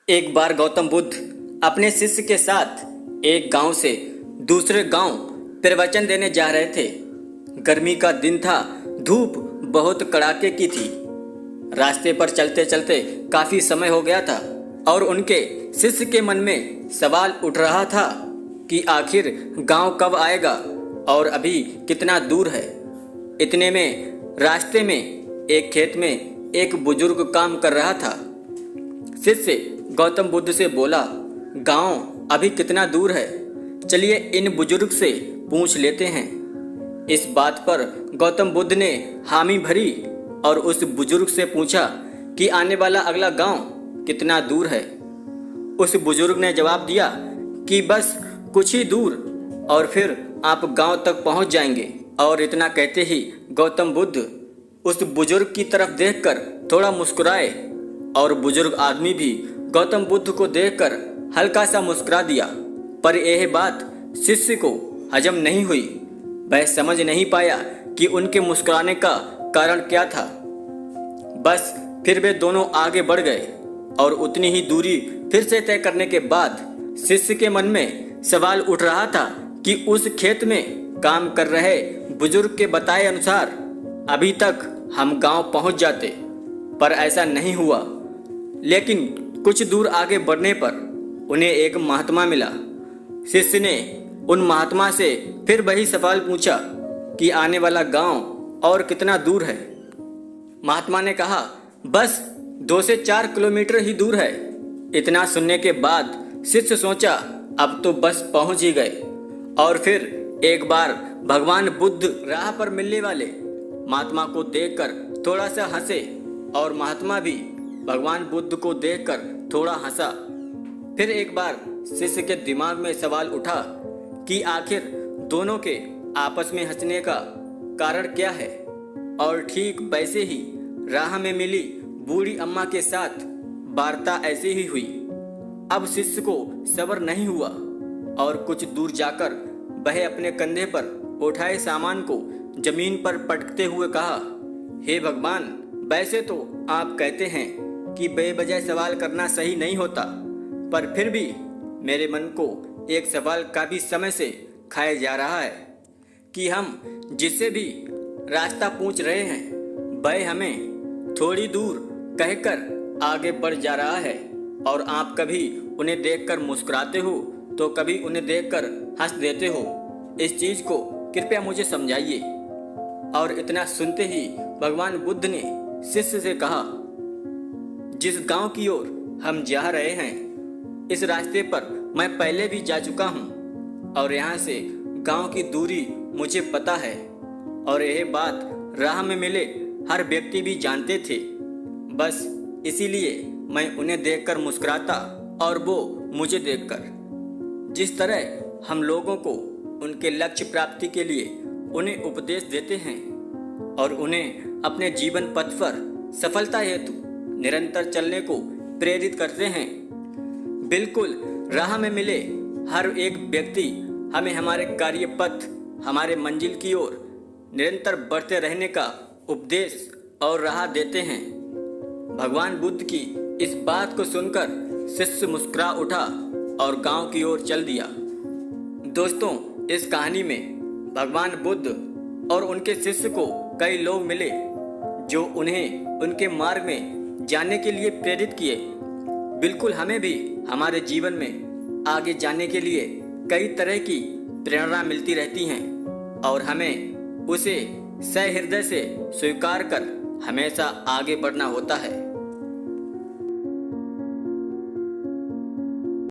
एक बार गौतम बुद्ध अपने शिष्य के साथ एक गांव से दूसरे गांव प्रवचन देने जा रहे थे। गर्मी का दिन था, धूप बहुत कड़ाके की थी। रास्ते पर चलते चलते काफी समय हो गया था और उनके शिष्य के मन में सवाल उठ रहा था कि आखिर गांव कब आएगा और अभी कितना दूर है। इतने में रास्ते में एक खेत में एक बुजुर्ग काम कर रहा था। शिष्य गौतम बुद्ध से बोला, गांव अभी कितना दूर है, चलिए इन बुजुर्ग से पूछ लेते हैं। इस बात पर गौतम बुद्ध ने हामी भरी और उस बुजुर्ग से पूछा कि आने वाला अगला गांव कितना दूर है। उस बुजुर्ग ने जवाब दिया कि बस कुछ ही दूर और फिर आप गांव तक पहुंच जाएंगे। और इतना कहते ही गौतम बुद्ध उस बुजुर्ग की तरफ देखकर थोड़ा मुस्कुराए और बुजुर्ग आदमी भी गौतम बुद्ध को देखकर हल्का सा मुस्कुरा दिया। पर यह बात शिष्य को हजम नहीं हुई। वह समझ नहीं पाया कि उनके मुस्कुराने का कारण क्या था। बस फिर वे दोनों आगे बढ़ गए और उतनी ही दूरी फिर से तय करने के बाद शिष्य के मन में सवाल उठ रहा था कि उस खेत में काम कर रहे बुजुर्ग के बताए अनुसार अभी तक हम गांव पहुंच जाते, पर ऐसा नहीं हुआ। लेकिन कुछ दूर आगे बढ़ने पर उन्हें एक महात्मा मिला। शिष्य ने उन महात्मा से फिर वही सवाल पूछा कि आने वाला गांव और कितना दूर है। महात्मा ने कहा, बस 2 से 4 किलोमीटर ही दूर है। इतना सुनने के बाद शिष्य सोचा, अब तो बस पहुंच ही गए। और फिर एक बार भगवान बुद्ध राह पर मिलने वाले महात्मा को देखकर थोड़ा सा हंसे और महात्मा भी भगवान बुद्ध को देखकर थोड़ा हंसा। फिर एक बार शिष्य के दिमाग में सवाल उठा कि आखिर दोनों के आपस में हंसने का कारण क्या है। और ठीक वैसे ही राह में मिली बूढ़ी अम्मा के साथ वार्ता ऐसे ही हुई। अब शिष्य को सब्र नहीं हुआ और कुछ दूर जाकर वह अपने कंधे पर उठाए सामान को जमीन पर पटकते हुए कहा, हे भगवान, वैसे तो आप कहते हैं कि बेवजह सवाल करना सही नहीं होता, पर फिर भी मेरे मन को एक सवाल काफी समय से खाया जा रहा है कि हम जिससे भी रास्ता पूछ रहे हैं वह हमें थोड़ी दूर कहकर आगे बढ़ जा रहा है और आप कभी उन्हें देखकर मुस्कुराते हो तो कभी उन्हें देखकर हंस देते हो। इस चीज को कृपया मुझे समझाइए। और इतना सुनते ही भगवान बुद्ध ने शिष्य से कहा, जिस गांव की ओर हम जा रहे हैं इस रास्ते पर मैं पहले भी जा चुका हूं और यहाँ से गांव की दूरी मुझे पता है और यह बात राह में मिले हर व्यक्ति भी जानते थे। बस इसीलिए मैं उन्हें देखकर मुस्कुराता और वो मुझे देखकर। जिस तरह हम लोगों को उनके लक्ष्य प्राप्ति के लिए उन्हें उपदेश देते हैं और उन्हें अपने जीवन पथ पर सफलता हेतु निरंतर चलने को प्रेरित करते हैं, बिल्कुल राह में मिले हर एक व्यक्ति हमें हमारे कार्य पथ, हमारे मंजिल की ओर निरंतर बढ़ते रहने का उपदेश और राह देते हैं। भगवान बुद्ध की इस बात को सुनकर शिष्य मुस्कुरा उठा और गांव की ओर चल दिया। दोस्तों, इस कहानी में भगवान बुद्ध और उनके शिष्य को कई लोग मिले जो उन्हें उनके मार्ग में जाने के लिए प्रेरित किए। बिल्कुल हमें भी हमारे जीवन में आगे जाने के लिए कई तरह की प्रेरणा मिलती रहती हैं और हमें उसे सहृदय से स्वीकार कर हमेशा आगे बढ़ना होता है।